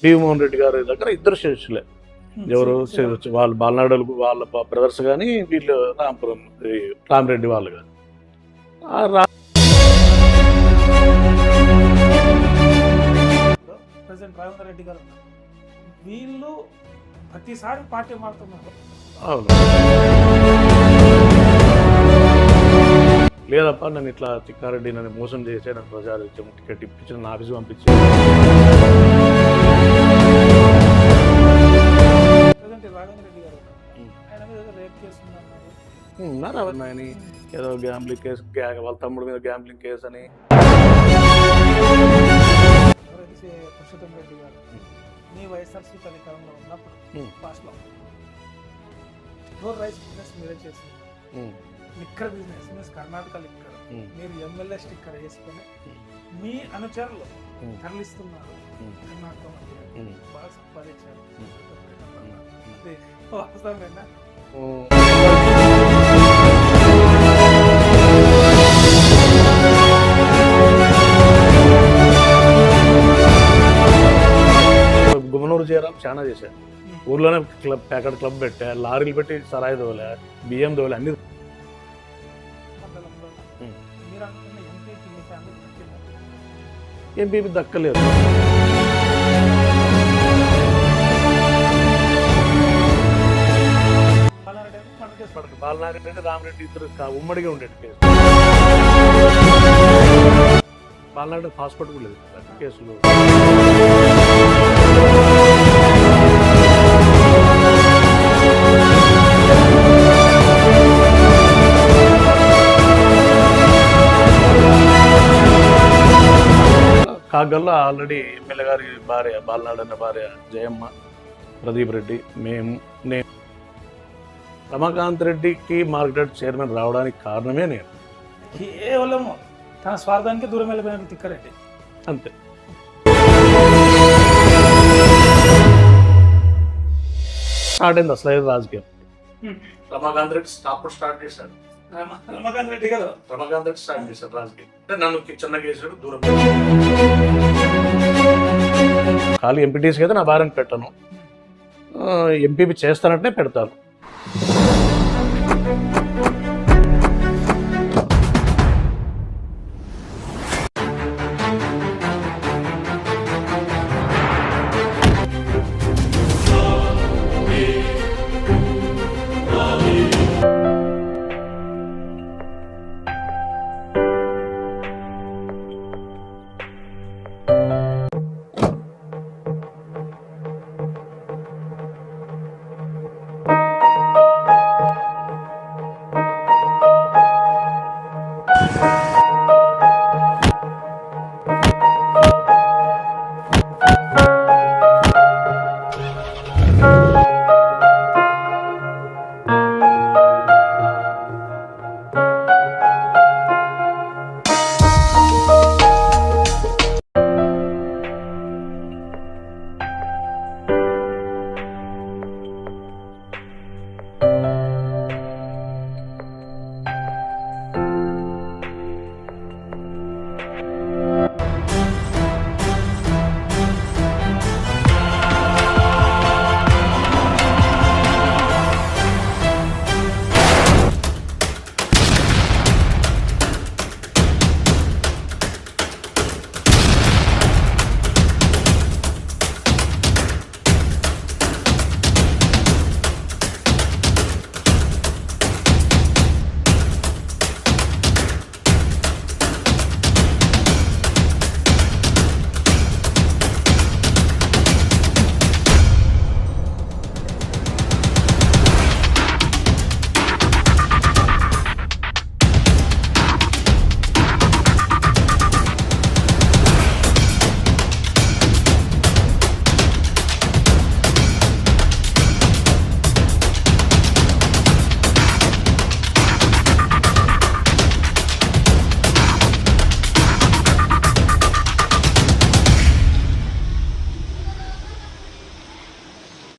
భీమోహన్ రెడ్డి గారి దగ్గర ఇద్దరు శిష్యులే. ఎవరు వాళ్ళు బాలనాడులు వాళ్ళ బ్రదర్స్ కానీ, వీళ్ళు రాంపురం రామిరెడ్డి వాళ్ళు కానీ. ప్రెసిడెంట్ రాజేంద్ర రెడ్డి గారు వీళ్ళు ప్రతిసారి పార్టీ మారుతున్నారు. అవును, లేదప్ప నేను ఇట్లా చిక్కారెడ్డి నన్ను మోసం చేసే నాకు ప్రజారాజ్యం టికెట్ ఇప్పించిన నా ఆఫీసు పంపించి రాజేంద్ర రెడ్డి గారు ఆయన మీద రేప్ కేసు ఉందన్నారు. ఉన్నారు అవన్నీ ఏదో గ్యాంబ్లింగ్ కేసు, వాళ్ళ తమ్ముడు మీద గ్యాంబ్లింగ్ కేసు అని. పురుషోత్తం రెడ్డి గారు మీ వైఎస్ఆర్సీపీ అధికారంలో ఉన్నప్పుడు పాస్ట్లో ఫ్లోర్ రైస్ బిజినెస్ మీరే చేసింది, లిక్కర్ బిజినెస్ కర్ణాటక లిక్కర్ మీరు ఎమ్మెల్యే స్టిక్కర్ వేసుకొని మీ అనుచరులు తరలిస్తున్నారు. కర్ణాటక బాగా సంపాదించారు. వాస్తవమేనా? గుమ్మనూరు జయరాం చాలా చేశారు. ఊర్లోనే ప్యాకెట్ క్లబ్ పెట్టా, లారీలు పెట్టి సరాయి దోలే, బియ్యం దోలే, అన్ని. ఎంపీ దక్కలేదు. బాలనారెడ్డి రామిరెడ్డి ఇద్దరు ఉమ్మడిగా ఉండేది కేసు. బాలనారెడ్డి పాస్పోర్ట్ కూడా లేదు కేసులో. కాగల్లో ఆల్రెడీ ఎమ్మెల్యే గారి భార్య బాలనాడు అన్న భార్య జయమ్మ, ప్రదీప్ రెడ్డి, నేను రమాకాంత్ రెడ్డికి మార్కెట్ చైర్మన్ రావడానికి కారణమే నేను. కేవలం తన స్వార్థానికి దూరం వెళ్ళిపోయిన తిక్కారెడ్డి అంతే. స్టార్ట్ అయింది అసలు రాజకీయం. రమాకాంత్ రెడ్డి స్టార్ట్ చేశాడు. రమాకాంత్ రెడ్డి గారు రమాకాంత్ రెడ్డి స్టార్ట్ చేశాడు రాజకీయం. అంటే నన్ను చిన్నగా వేసాడు, దూరం. ఖాళీ ఎంపీటీసీకి అయితే నా భార్యను పెట్టను, ఎంపీపీ చేస్తానంటే పెడతాను.